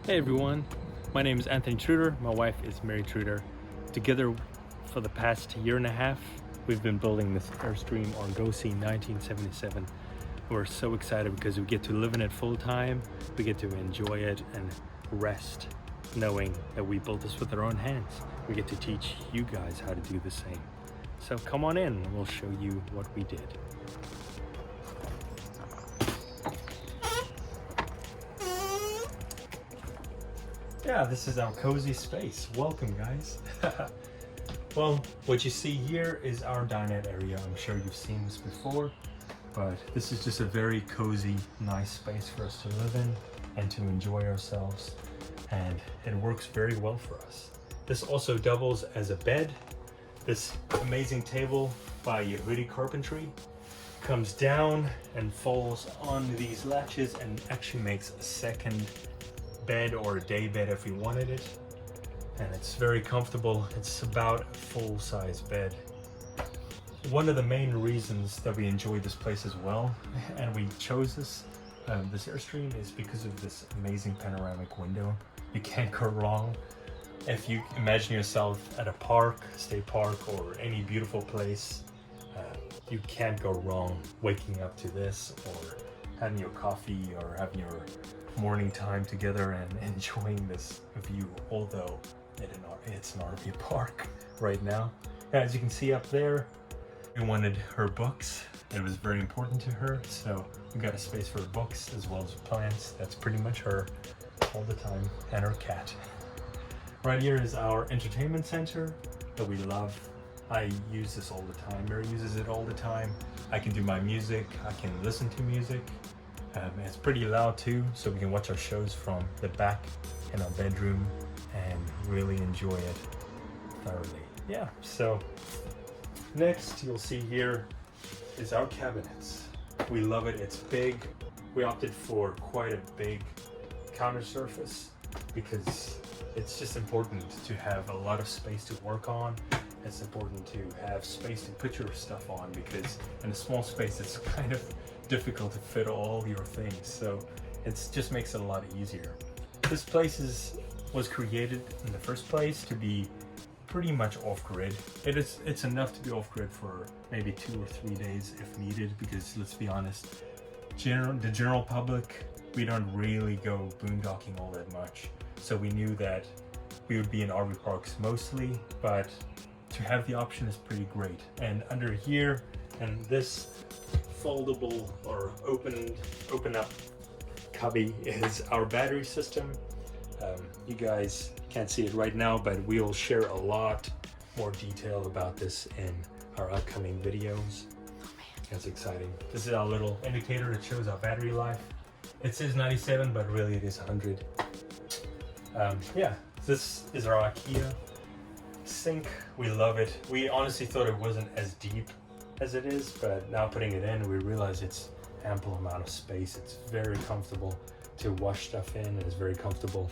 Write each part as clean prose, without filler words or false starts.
Hey everyone, my name is Anthony Truter, my wife is Mary Truter. Together for the past year and a half, we've been building this Airstream Argosy 1977. We're so excited because we get to live in it full time, we get to enjoy it and rest knowing that we built this with our own hands. We get to teach you guys how to do the same. So come on in and we'll show you what we did. Yeah, this is our cozy space. Welcome, guys. Well, what you see here is our dinette area. I'm sure you've seen this before, but this is just a very cozy, nice space for us to live in and to enjoy ourselves. And it works very well for us. This also doubles as a bed. This amazing table by Yehudi Carpentry comes down and falls on these latches and actually makes a second bed or a day bed if we wanted it, and it's very comfortable. It's about a full-size bed. One of the main reasons that we enjoyed this place as well, and we chose this Airstream, is because of this amazing panoramic window. You can't go wrong. If you imagine yourself at a park, state park, or any beautiful place, you can't go wrong waking up to this or having your coffee or having your morning time together and enjoying this view, although it's an RV park right now. As you can see up there, we wanted her books. It was very important to her, so we got a space for her books as well as plants. That's pretty much her all the time, and her cat. Right here is our entertainment center that we love. I use this all the time. Mary uses it all the time. I can do my music, I can listen to music. It's pretty loud too, so we can watch our shows from the back in our bedroom and really enjoy it thoroughly. Yeah, so next you'll see here is our cabinets. We love it, it's big. We opted for quite a big counter surface because it's just important to have a lot of space to work on. It's important to have space to put your stuff on because in a small space it's kind of difficult to fit all your things, so it just makes it a lot easier. This place was created in the first place to be pretty much off-grid. It's enough to be off-grid for maybe 2 or 3 days if needed, because let's be honest, the general public, we don't really go boondocking all that much, so we knew that we would be in RV parks mostly, but to have the option is pretty great. And under here, and this foldable or open up cubby is our battery system. You guys can't see it right now, but we'll share a lot more detail about this in our upcoming videos. That's exciting. This is our little indicator that shows our battery life. It says 97, but really it is 100. Yeah, this is our Ikea Sink. We love it. We honestly thought it wasn't as deep as it is, but now putting it in, we realize it's ample amount of space. It's very comfortable to wash stuff in, and it's very comfortable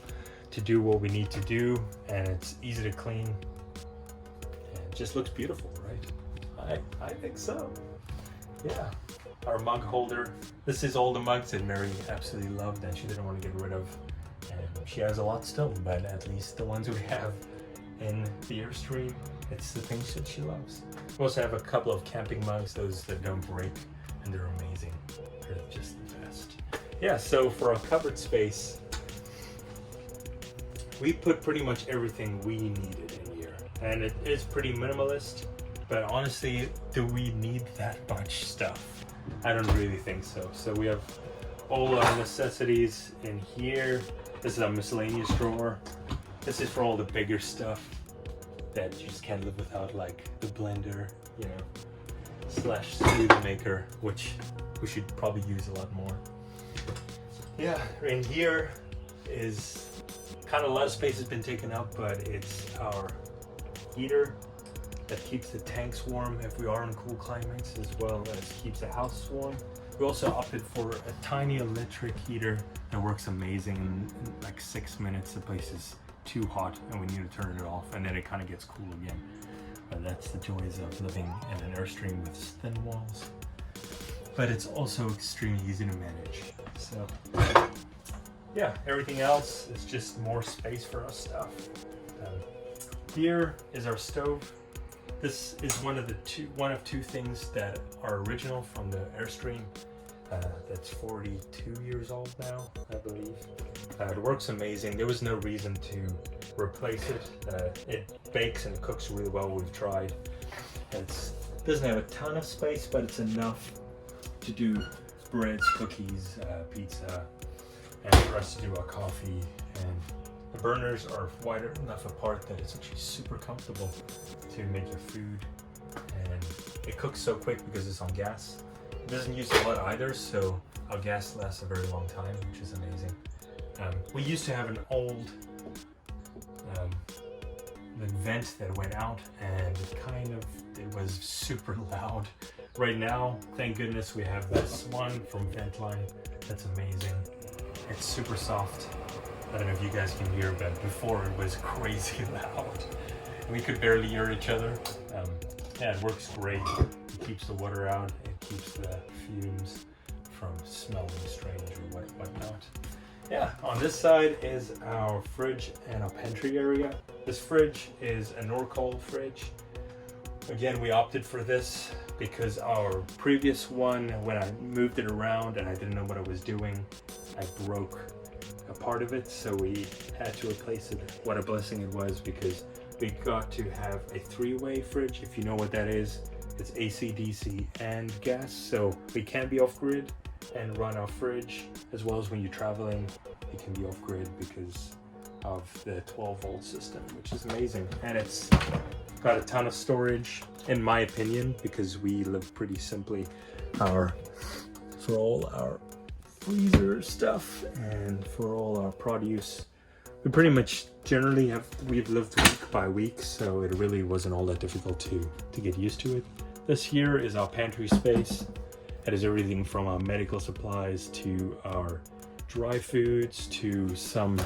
to do what we need to do, and it's easy to clean, and it just looks beautiful, right? I think so. Yeah, our mug holder. This is all the mugs that Mary absolutely loved and she didn't want to get rid of, and she has a lot still, but at least the ones we have in the Airstream, it's the things that she loves. We also have a couple of camping mugs, those that don't break, and they're amazing. They're just the best. Yeah, so for our cupboard space, we put pretty much everything we needed in here. And it is pretty minimalist, but honestly, do we need that much stuff? I don't really think so. So we have all our necessities in here. This is our miscellaneous drawer. This is for all the bigger stuff that you just can't live without, like the blender, you know, slash smoothie maker, which we should probably use a lot more. Yeah, in here is kind of a lot of space has been taken up, but it's our heater that keeps the tanks warm if we are in cool climates, as well as keeps the house warm. We also opted for a tiny electric heater that works amazing. In like 6 minutes, the place is too hot and we need to turn it off, and then it kind of gets cool again. But that's the joys of living in an Airstream with thin walls. But it's also extremely easy to manage. So yeah, everything else is just more space for our stuff. Here is our stove. This is one of two things that are original from the Airstream. That's 42 years old now, I believe. It works amazing. There was no reason to replace it. It bakes and cooks really well. We've tried. It doesn't have a ton of space, but it's enough to do breads, cookies, pizza, and for us to do our coffee. And the burners are wide enough apart that it's actually super comfortable to make your food. And it cooks so quick because it's on gas. It doesn't use a lot either, so our gas lasts a very long time, which is amazing. We used to have an old vent that went out, and it was super loud. Right now, thank goodness we have this one from Ventline. That's amazing. It's super soft. I don't know if you guys can hear, but before it was crazy loud. We could barely hear each other. Yeah, it works great. It keeps the water out. It keeps the fumes from smelling strange or whatnot. Yeah, on this side is our fridge and our pantry area. This fridge is a Norcold fridge. Again, we opted for this because our previous one, when I moved it around and I didn't know what I was doing, I broke a part of it, so we had to replace it. What a blessing it was, because we got to have a three-way fridge. If you know what that is, it's AC, DC, and gas, so we can be off-grid and run our fridge, as well as when you're traveling, it can be off-grid because of the 12-volt system, which is amazing. And it's got a ton of storage, in my opinion, because we live pretty simply. For all our freezer stuff and for all our produce, we pretty much we've lived week by week, so it really wasn't all that difficult to get used to it. This here is our pantry space. It is everything from our medical supplies to our dry foods to some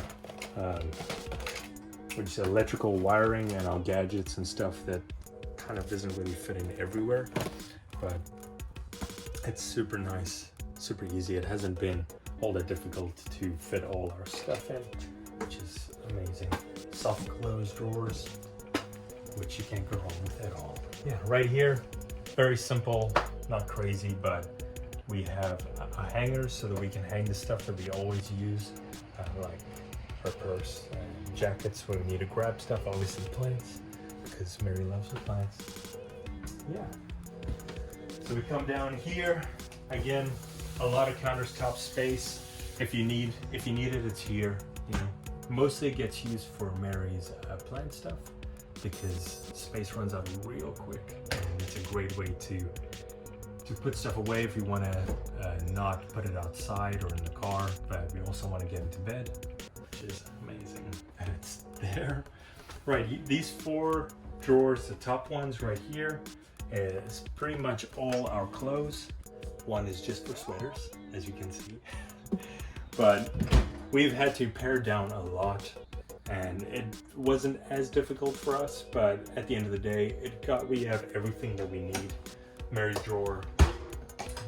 electrical wiring and our gadgets and stuff that kind of doesn't really fit in everywhere, but it's super nice, super easy. It hasn't been all that difficult to fit all our stuff in, which is amazing. Soft closed drawers, which you can't go wrong with at all. Yeah, right here, very simple, not crazy, but we have a hanger so that we can hang the stuff that we always use, like our purse and jackets when we need to grab stuff, obviously plants, because Mary loves her plants. Yeah. So we come down here, again, a lot of countertop space. If you need it, it's here. You know, mostly it gets used for Mary's plant stuff because space runs out real quick, and it's a great way to put stuff away if you want to not put it outside or in the car, but we also want to get into bed, which is amazing. And it's there. Right, these 4 drawers, the top ones right here, is pretty much all our clothes. One is just for sweaters, as you can see. But we've had to pare down a lot, and it wasn't as difficult for us, but at the end of the day, we have everything that we need. Mary's drawer,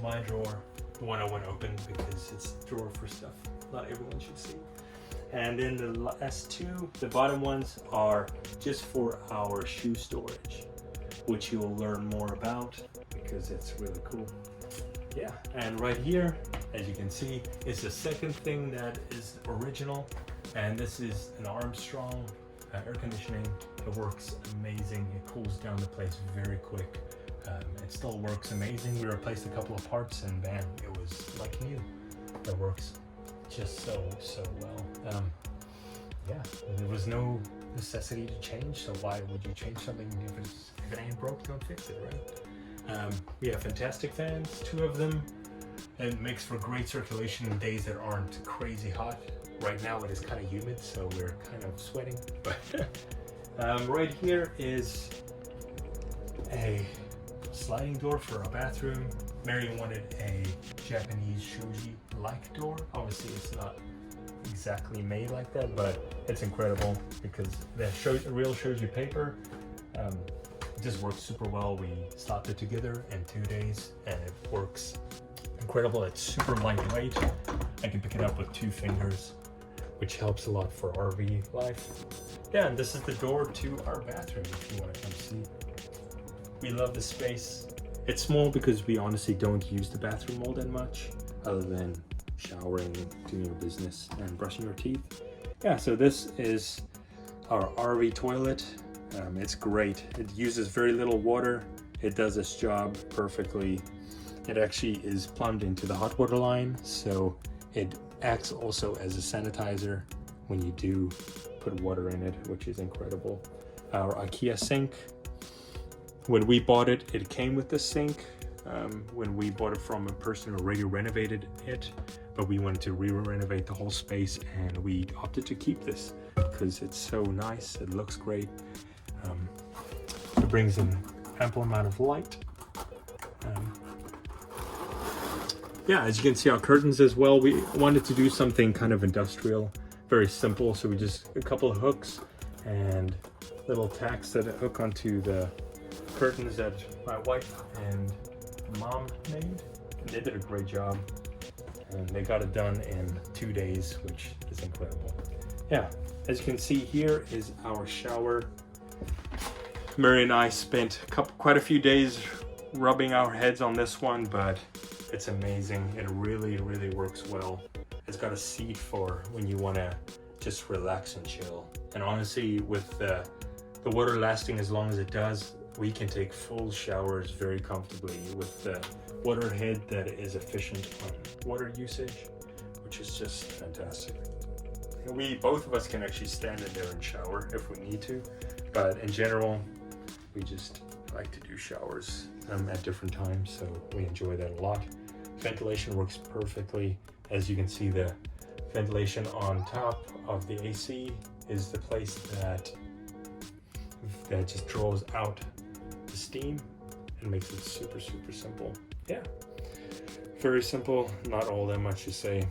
my drawer, the one I want open because it's a drawer for stuff not everyone should see. And then the last 2, the bottom ones, are just for our shoe storage, which you will learn more about because it's really cool. Yeah, and right here, as you can see, is the second thing that is original, and this is an Armstrong Air Conditioning. It works amazing. It cools down the place very quick. It still works amazing. We replaced a couple of parts and bam, it was like new. It works just so well. Yeah, there was no necessity to change, so why would you change something if it ain't broke, don't fix it, right? We have fantastic fans, 2 of them. It makes for great circulation in days that aren't crazy hot. Right now it is kind of humid, so we're kind of sweating. But right here is a sliding door for our bathroom. Mary wanted a Japanese shoji-like door. Obviously it's not exactly made like that, but it's incredible because the real shoji paper just works super well. We slapped it together in 2 days and it works incredible. It's super lightweight. I can pick it up with 2 fingers. which helps a lot for RV life. Yeah, and this is the door to our bathroom if you want to come see. We love the space. It's small because we honestly don't use the bathroom all that much, other than showering, doing your business, and brushing your teeth. Yeah, so this is our RV toilet. It's great. It uses very little water. It does its job perfectly. It actually is plumbed into the hot water line, so it acts also as a sanitizer when you do put water in it, which is incredible. Our Ikea sink. When we bought it, it came with the sink. When we bought it from a person who already renovated it, but we wanted to re-renovate the whole space, and we opted to keep this because it's so nice. It looks great. It brings in ample amount of light. Yeah, as you can see, our curtains as well. We wanted to do something kind of industrial, very simple. So we just a couple of hooks and little tacks that hook onto the curtains that my wife and mom made. And they did a great job, and they got it done in 2 days, which is incredible. Yeah, as you can see, here is our shower. Mary and I spent quite a few days rubbing our heads on this one, but it's amazing. It really, really works well. It's got a seat for when you want to just relax and chill. And honestly, with the water lasting as long as it does, we can take full showers very comfortably with the water head that is efficient on water usage, which is just fantastic. Both of us can actually stand in there and shower if we need to, but in general, we just like to do showers at different times, so we enjoy that a lot. Ventilation works perfectly. As you can see, the ventilation on top of the AC is the place that just draws out the steam and makes it super, super simple. Yeah, very simple. Not all that much to say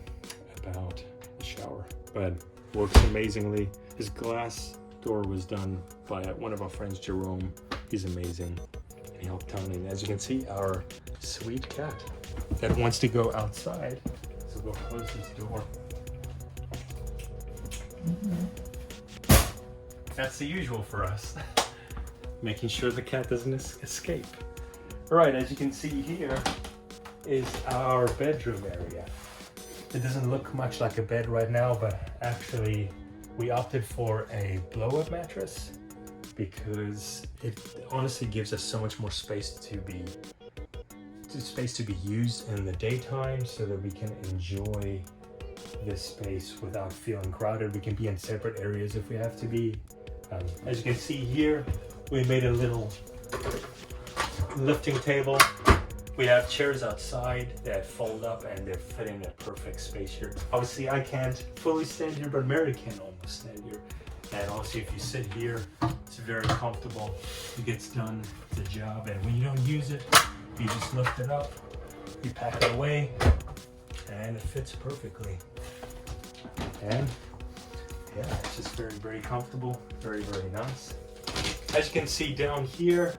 about the shower, but works amazingly. This glass door was done by one of our friends, Jerome. He's amazing. He helped ton. And as you can see, our sweet cat that wants to go outside. So we'll close this door. That's the usual for us. Making sure the cat doesn't escape. All right, as you can see here is our bedroom area. It doesn't look much like a bed right now, but actually we opted for a blow-up mattress because it honestly gives us so much more space to be used in the daytime, so that we can enjoy this space without feeling crowded. We can be in separate areas if we have to be. As you can see here, we made a little lifting table. We have chairs outside that fold up and they're fitting a perfect space here. Obviously I can't fully stand here, but Mary can almost stand here. And also if you sit here, it's very comfortable. It gets done the job, and when you don't use it, you just lift it up, you pack it away, and it fits perfectly. And yeah, it's just very, very comfortable, very, very nice. As you can see down here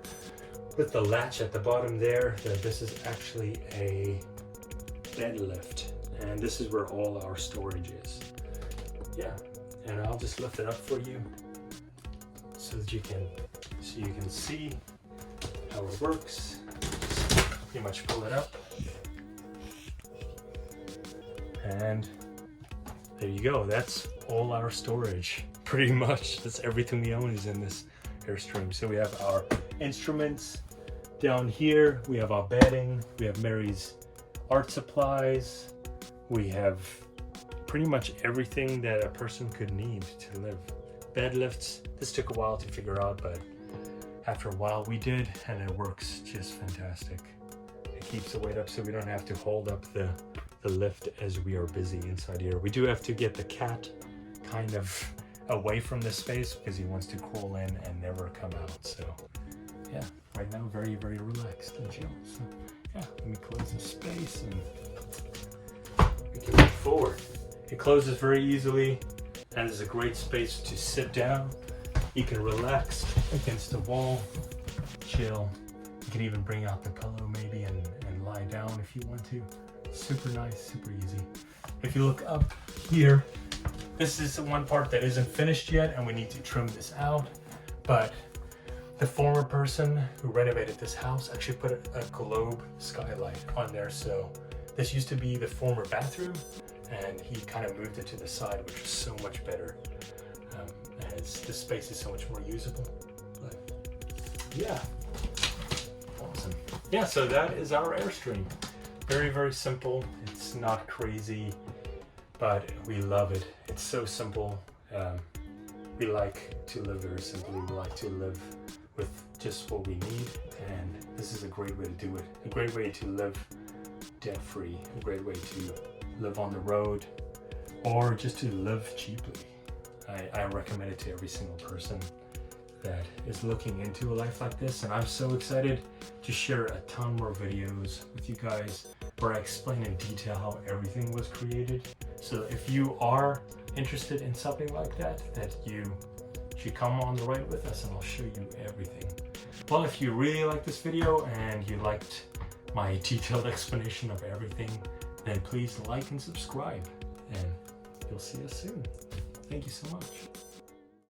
with the latch at the bottom there, this is actually a bed lift, and this is where all our storage is. Yeah, and I'll just lift it up for you so that you can see how it works. Just pretty much pull it up, and there you go. That's all our storage, pretty much. That's everything we own is in this Airstream. So we have our instruments down here, we have our bedding, we have Mary's art supplies, we have pretty much everything that a person could need to live. Bed lifts, this took a while to figure out, but after a while we did, and it works just fantastic. It keeps the weight up so we don't have to hold up the lift as we are busy inside here. We do have to get the cat kind of away from this space because he wants to crawl in and never come out. So yeah, right now very, very relaxed and chill. So yeah, let me close this space and we can move forward. It closes very easily and is a great space to sit down. You can relax against the wall, chill. You can even bring out the pillow maybe and lie down if you want to. Super nice, super easy. If you look up here, this is the one part that isn't finished yet and we need to trim this out. But the former person who renovated this house actually put a globe skylight on there. So this used to be the former bathroom and he kind of moved it to the side, which is so much better. As the space is so much more usable. But yeah, awesome. Yeah, so that is our Airstream. Very, very simple. It's not crazy, but we love it. It's so simple. We like to live very simply. We like to live with just what we need, and this is a great way to do it. A great way to live debt-free. A great way to live on the road, or just to live cheaply. I recommend it to every single person that is looking into a life like this, and I'm so excited to share a ton more videos with you guys where I explain in detail how everything was created. So if you are interested in something like that, that you should come on the ride with us and I'll show you everything. Well, if you really like this video and you liked my detailed explanation of everything, then please like and subscribe, and you'll see us soon. Thank you so much.